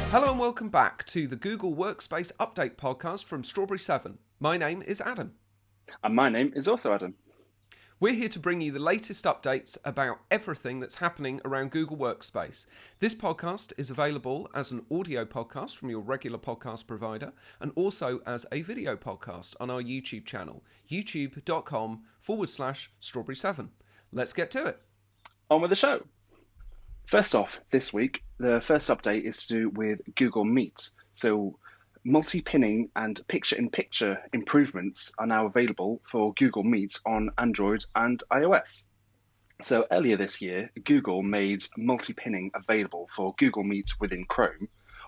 Hello and welcome back to the Google Workspace Update podcast from Strawberry 7. My name is Adam. And my name is also Adam. We're here to bring you the latest updates about everything that's happening around Google Workspace. This podcast is available as an audio podcast from your regular podcast provider and also as a video podcast on our YouTube channel, youtube.com/strawberry7. Let's get to it. On with the show. First off, this week, the first update is to do with Google Meet. So multi-pinning and picture-in-picture improvements are now available for Google Meet on Android and iOS. So earlier this year, Google made multi-pinning available for Google Meet within Chrome.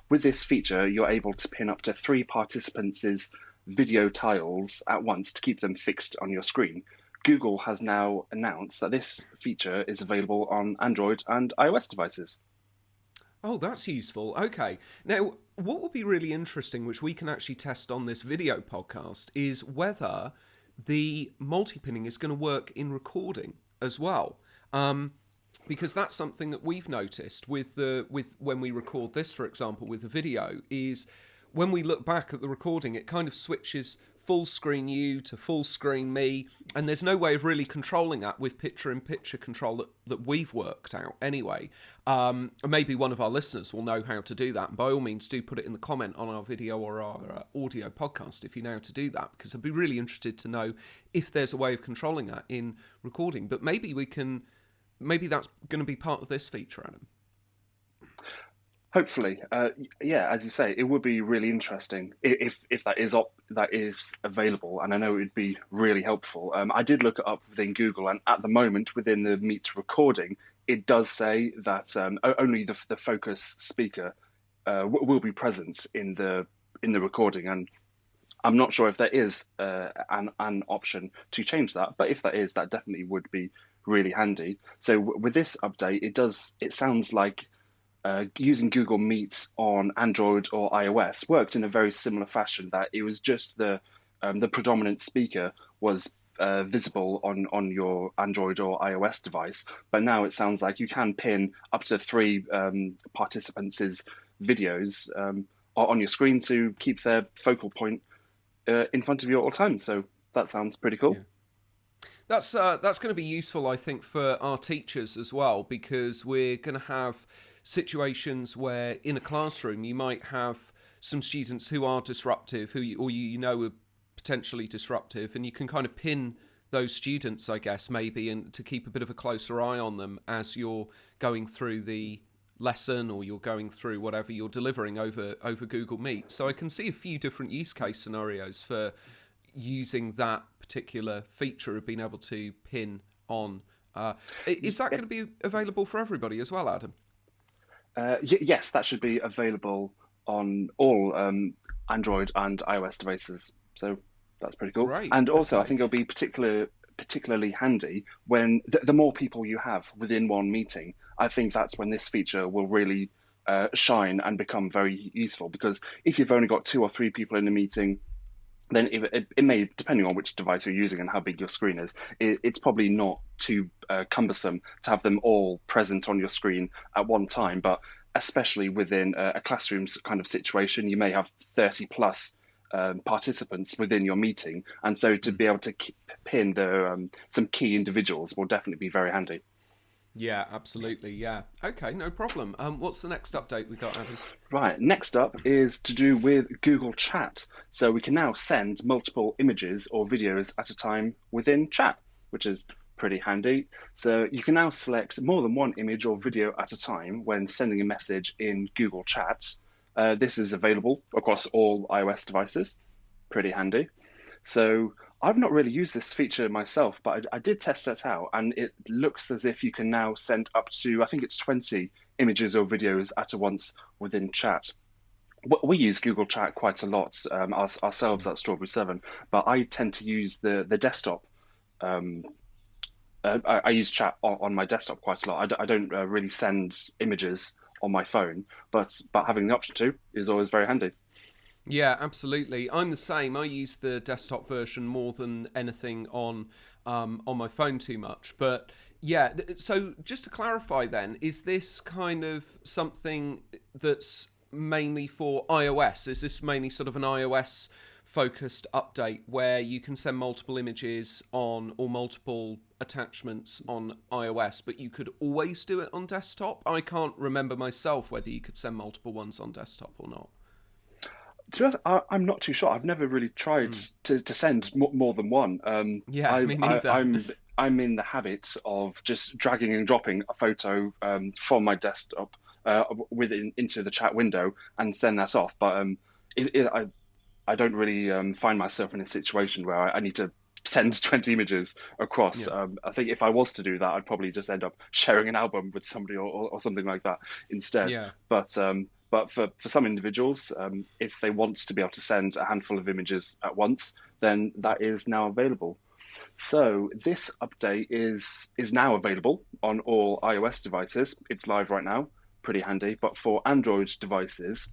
With this feature, you're able to pin up to 3 participants' video tiles at once to keep them fixed on your screen. Google has now announced that this feature is available on Android and iOS devices. Oh, that's useful. Okay. Now, what would be really interesting, which we can actually test on this video podcast, is whether the multi-pinning is going to work in recording as well. Because that's something that we've noticed with when we record this, for example, with the video, is when we look back at the recording, it kind of switches full screen you to full screen me, and there's no way of really controlling that with picture-in-picture control that we've worked out anyway. Maybe one of our listeners will know how to do that, and by all means do put it in the comment on our video or our audio podcast if you know how to do that, because I'd be really interested to know if there's a way of controlling that in recording. But maybe that's going to be part of this feature, Adam. Hopefully, as you say, it would be really interesting if that is available, and I know it would be really helpful. I did look it up within Google, and at the moment, within the Meet recording, it does say that only the focus speaker will be present in the recording, and I'm not sure if there is an option to change that, but if that is, that definitely would be really handy. So with this update, it sounds like using Google Meet on Android or iOS worked in a very similar fashion, that it was just the predominant speaker was visible on your Android or iOS device. But now it sounds like you can pin up to 3 participants' videos on your screen to keep their focal point in front of you at all times. So that sounds pretty cool. Yeah. That's going to be useful, I think, for our teachers as well, because we're going to have situations where in a classroom you might have some students who are disruptive, who you know are potentially disruptive, and you can kind of pin those students, I guess, maybe, and to keep a bit of a closer eye on them as you're going through the lesson or you're going through whatever you're delivering over Google Meet. So I can see a few different use case scenarios for using that particular feature of being able to pin on. Is that going to be available for everybody as well, Adam? Yes, that should be available on all Android and iOS devices. So that's pretty cool. Great. And also, Okay. I think it'll be particularly handy when the more people you have within one meeting. I think that's when this feature will really shine and become very useful. Because if you've only got 2 or 3 people in a meeting, then it may, depending on which device you're using and how big your screen is, it's probably not too cumbersome to have them all present on your screen at one time. But especially within a classroom kind of situation, you may have 30 plus participants within your meeting. And so to be able to pin some key individuals will definitely be very handy. Yeah, absolutely. Yeah. Okay, no problem. What's the next update we got, Adam? Right, next up is to do with Google Chat. So we can now send multiple images or videos at a time within Chat, which is pretty handy. So you can now select more than one image or video at a time when sending a message in Google Chat. This is available across all iOS devices. Pretty handy. So I've not really used this feature myself, but I did test it out, and it looks as if you can now send up to, I think it's 20 images or videos at once within Chat. We use Google Chat quite a lot ourselves at Strawberry 7, but I tend to use the desktop. I use Chat on my desktop quite a lot. I don't really send images on my phone, but having the option to is always very handy. Yeah, absolutely. I'm the same. I use the desktop version more than anything on my phone too much. But yeah, so just to clarify then, is this kind of something that's mainly for iOS? Is this mainly sort of an iOS focused update where you can send multiple images on or multiple attachments on iOS, but you could always do it on desktop? I can't remember myself whether you could send multiple ones on desktop or not. To be honest, I'm not too sure. I've never really tried to send more than one. Yeah, me neither. I'm in the habit of just dragging and dropping a photo from my desktop into the chat window and send that off. But I don't really find myself in a situation where I need to send 20 images across. Yeah. I think if I was to do that, I'd probably just end up sharing an album with somebody or something like that instead. Yeah. But for some individuals, if they want to be able to send a handful of images at once, then that is now available. So this update is now available on all iOS devices. It's live right now, pretty handy. But for Android devices,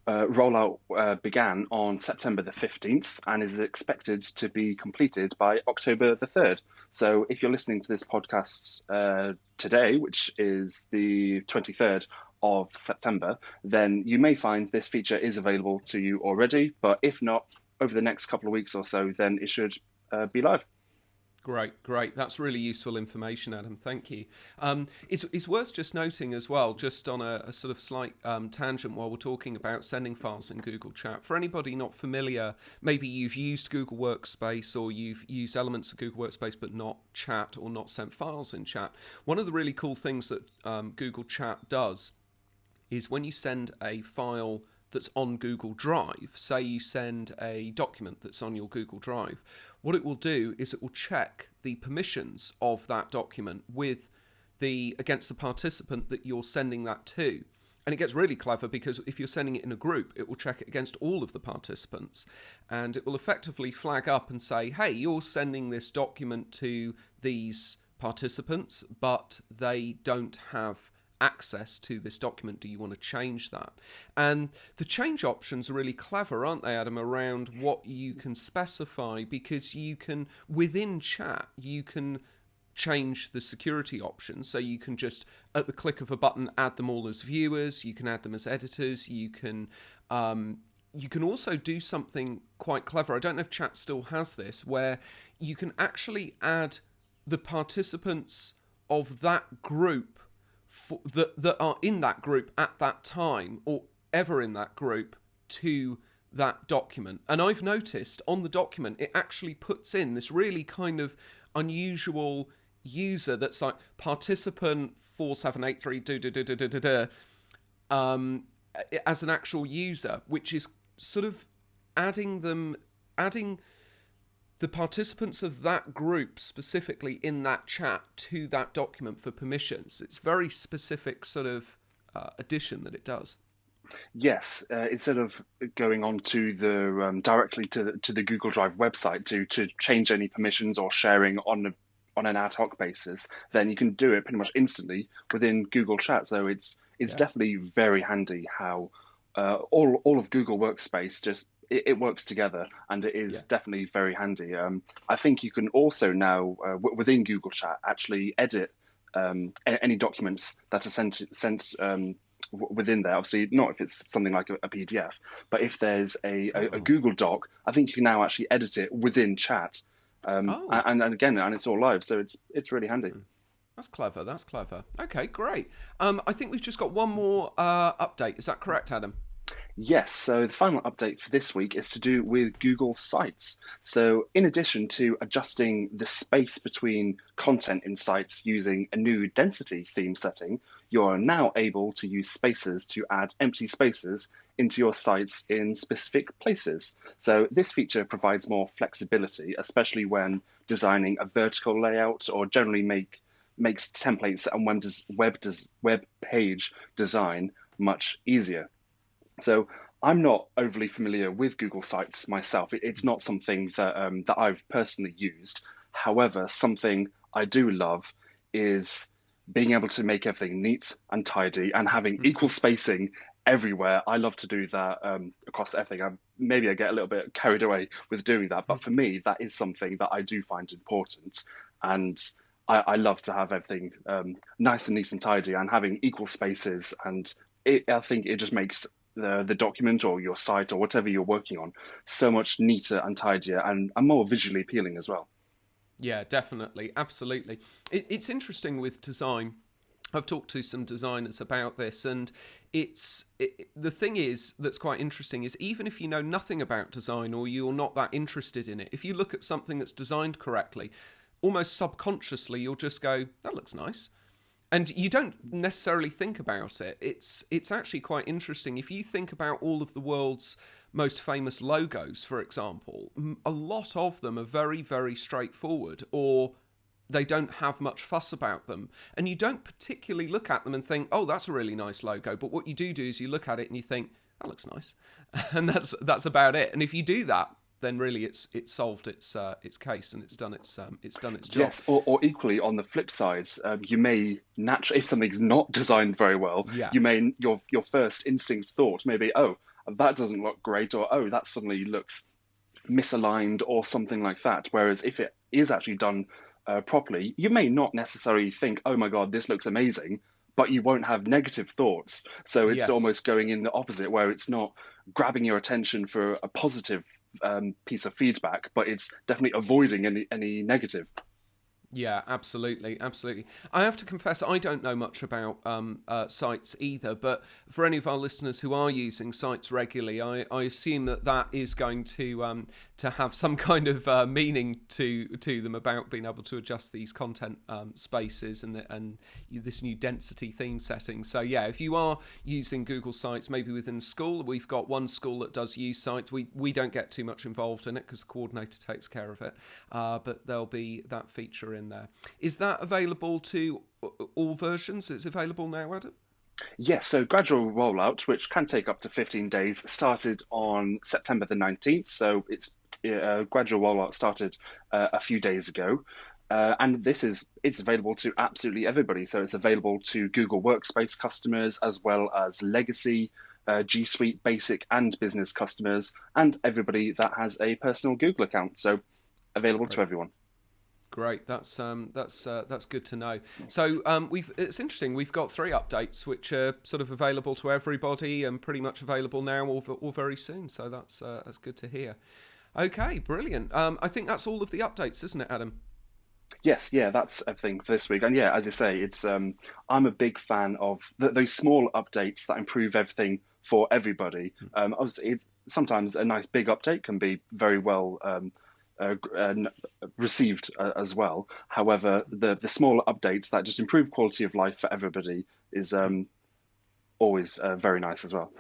rollout began on September the 15th and is expected to be completed by October the 3rd. So if you're listening to this podcast today, which is the 23rd of September, then you may find this feature is available to you already. But if not, over the next couple of weeks or so, then it should be live. Great. That's really useful information, Adam. Thank you. It's worth just noting as well, just on a sort of slight tangent while we're talking about sending files in Google Chat. For anybody not familiar, maybe you've used Google Workspace or you've used elements of Google Workspace but not Chat or not sent files in Chat. One of the really cool things that Google Chat does is when you send a file that's on Google Drive, say you send a document that's on your Google Drive, what it will do is it will check the permissions of that document against the participant that you're sending that to. And it gets really clever because if you're sending it in a group, it will check it against all of the participants. And it will effectively flag up and say, hey, you're sending this document to these participants, but they don't have access to this document. Do you want to change that? And the change options are really clever, aren't they, Adam, around what you can specify, because you can, within chat, you can change the security options. So you can just, at the click of a button, add them all as viewers, you can add them as editors, you can also do something quite clever. I don't know if chat still has this, where you can actually add the participants of that group that are in that group at that time or ever in that group to that document. And I've noticed on the document it actually puts in this really kind of unusual user that's like participant 4783 as an actual user, which is sort of adding the participants of that group specifically in that chat to that document for permissions. It's very specific sort of addition that it does. Yes, instead of going on to the directly to the Google Drive website to change any permissions or sharing on an ad hoc basis, then you can do it pretty much instantly within Google Chat. So it's definitely very handy how all of Google Workspace just it works together, and it is definitely very handy. I think you can also now within Google Chat actually edit any documents that are sent within there. Obviously, not if it's something like a PDF, but if there's a Google Doc, I think you can now actually edit it within Chat. And again, and it's all live, so it's really handy. That's clever. Okay, great. I think we've just got one more update. Is that correct, Adam? Yes, so the final update for this week is to do with Google Sites. So in addition to adjusting the space between content in sites using a new density theme setting, you're now able to use spaces to add empty spaces into your sites in specific places. So this feature provides more flexibility, especially when designing a vertical layout or generally makes templates and web page design much easier. So I'm not overly familiar with Google Sites myself. It's not something that I've personally used. However, something I do love is being able to make everything neat and tidy and having equal spacing everywhere. I love to do that across everything. Maybe I get a little bit carried away with doing that, but for me, that is something that I do find important. And I love to have everything nice and neat and tidy, and having equal spaces and I think it just makes the document or your site or whatever you're working on so much neater and tidier and more visually appealing as well. Yeah, definitely. Absolutely. It's interesting with design. I've talked to some designers about this, and the thing is that's quite interesting is even if you know nothing about design or you're not that interested in it, if you look at something that's designed correctly, almost subconsciously you'll just go, that looks nice. And you don't necessarily think about it. It's actually quite interesting. If you think about all of the world's most famous logos, for example, a lot of them are very, very straightforward, or they don't have much fuss about them. And you don't particularly look at them and think, oh, that's a really nice logo. But what you do is you look at it and you think, that looks nice. And that's about it. And if you do that, then really it's solved its case, and it's done its job. Yes, or equally on the flip side, you may naturally, if something's not designed very well, Yeah. you may your first instinct thought may be, oh, that doesn't look great, or oh, that suddenly looks misaligned, or something like that. Whereas if it is actually done properly, you may not necessarily think, oh my God, this looks amazing, but you won't have negative thoughts. So it's Yes. almost going in the opposite, where it's not grabbing your attention for a positive piece of feedback, but it's definitely avoiding any negative. Yeah, absolutely, absolutely. I have to confess, I don't know much about sites either, but for any of our listeners who are using sites regularly, I assume that is going to have some kind of meaning to them about being able to adjust these content spaces and this new density theme setting. So yeah, if you are using Google Sites, maybe within school, we've got one school that does use sites. We don't get too much involved in it because the coordinator takes care of it, but there'll be that feature in there. Is that available to all versions? It's available now, Adam? Yes, so gradual rollout, which can take up to 15 days, started on September the 19th. So it's gradual rollout started a few days ago. And it's available to absolutely everybody. So it's available to Google Workspace customers as well as legacy, G Suite, basic and business customers, and everybody that has a personal Google account. So available to everyone. Great, that's good to know. So it's interesting. We've got 3 updates which are sort of available to everybody and pretty much available now or very soon. So that's good to hear. Okay, brilliant. I think that's all of the updates, isn't it, Adam? Yes, yeah, that's everything for this week. And yeah, as you say, it's I'm a big fan of those small updates that improve everything for everybody. Obviously, sometimes a nice big update can be very well received as well. However, the smaller updates that just improve quality of life for everybody is always very nice as well.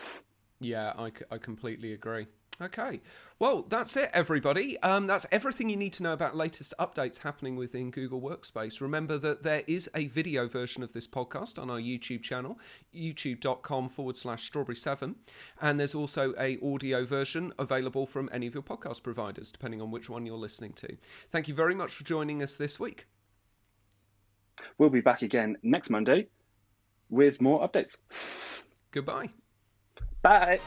Yeah, I completely agree. Okay, well, that's it, everybody. That's everything you need to know about latest updates happening within Google Workspace. Remember that there is a video version of this podcast on our YouTube channel, youtube.com/strawberry7. And there's also a audio version available from any of your podcast providers, depending on which one you're listening to. Thank you very much for joining us this week. We'll be back again next Monday with more updates. Goodbye. Bye.